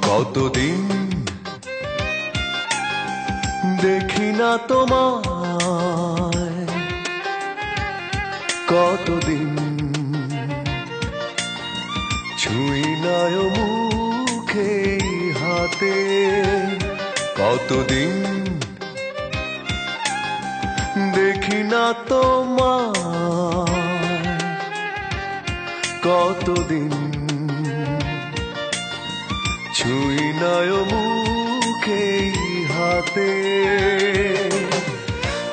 কতদিন দেখি না তোমায়, কতদিন ছুঁই না মুখে হাতে, কতদিন দেখি না তোমায়, কতদিন ছুঁই না মুখে হাতে।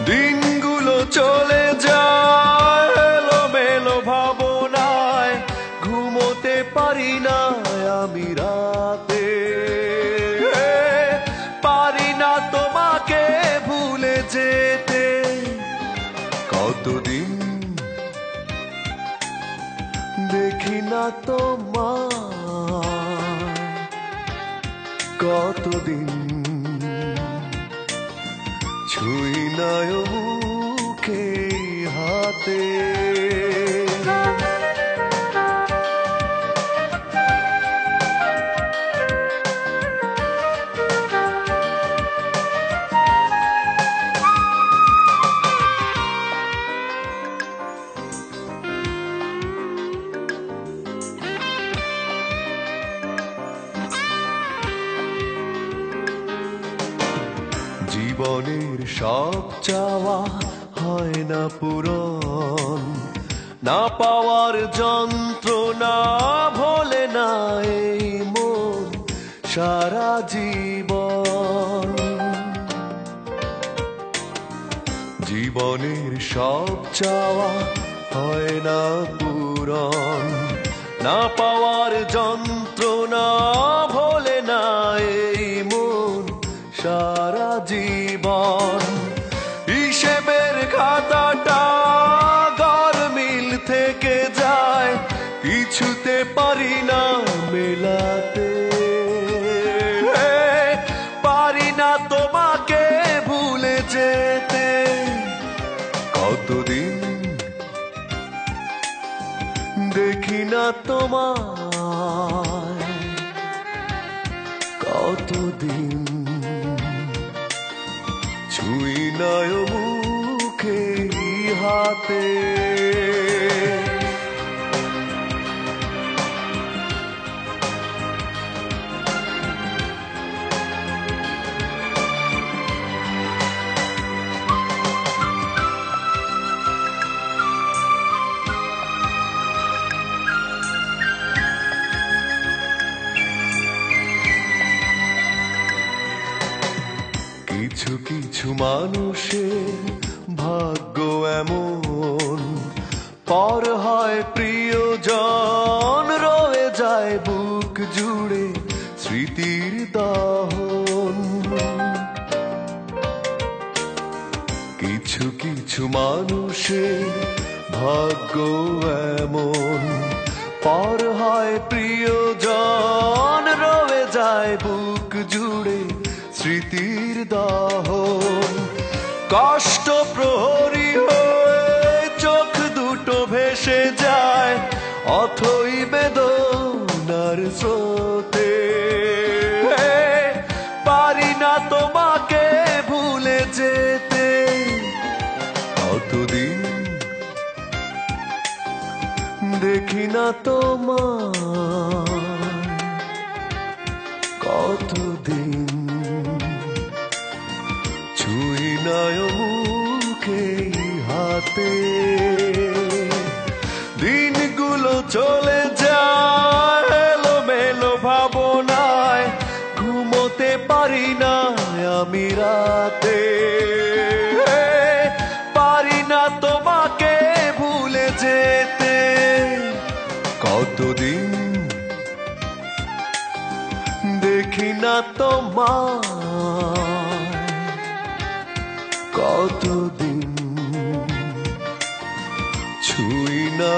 দিনগুলো চলে যায় এলোমেলো ভাবনায়, ঘুমোতে পারি না আমি রাতে, পারি না তোমাকে ভুলে যেতে। কতদিন দেখি না তোমায়, কতদিন ছুঁই না মুখে হাতে। জীবনের সব চাওয়া হয় না পূরণ, না পাওয়ার যন্ত্রণা ভোলে না এই মন সারা জীবন। জীবনের সব চাওয়া হয় না পূরণ, না পাওয়ার যন্ত্রণা ভোলে না এই মন সারা জীবন। হিসেবের খাতাটা গরমিল থেকে যায়, কিছুতে পারি না মেলাতে, পারি না তোমাকে ভুলে যেতে। কতদিন দেখি না তোমায়, কতদিন ছুঁই না মুখে হাতে। কিছু কিছু মানুষের ভাগ্য এমন, পর হয় প্রিয়জন, রয়ে যায় বুক জুড়ে স্মৃতির দাহন। কিছু কিছু মানুষের ভাগ্য এমন, পর হয় প্রিয়জন, রয়ে যায় বুক জুড়ে স্মৃতির দাহন। কষ্ট প্রহরী হয়ে চোখ দুটো ভেসে যায় অথই বেদনার স্রোতে, পারি না তোমাকে ভুলে যেতে। কতদিন দেখি না তোমায়, কতদিন ছুঁই না মুখে হাতে। দিনগুলো চলে যায় এলোমেলো ভাবনায়, ঘুমোতে পারি না আমি রাতে, পারি না তোমাকে ভুলে যেতে। কতদিন দেখি না তোমায়, কতদিন ছুঁই না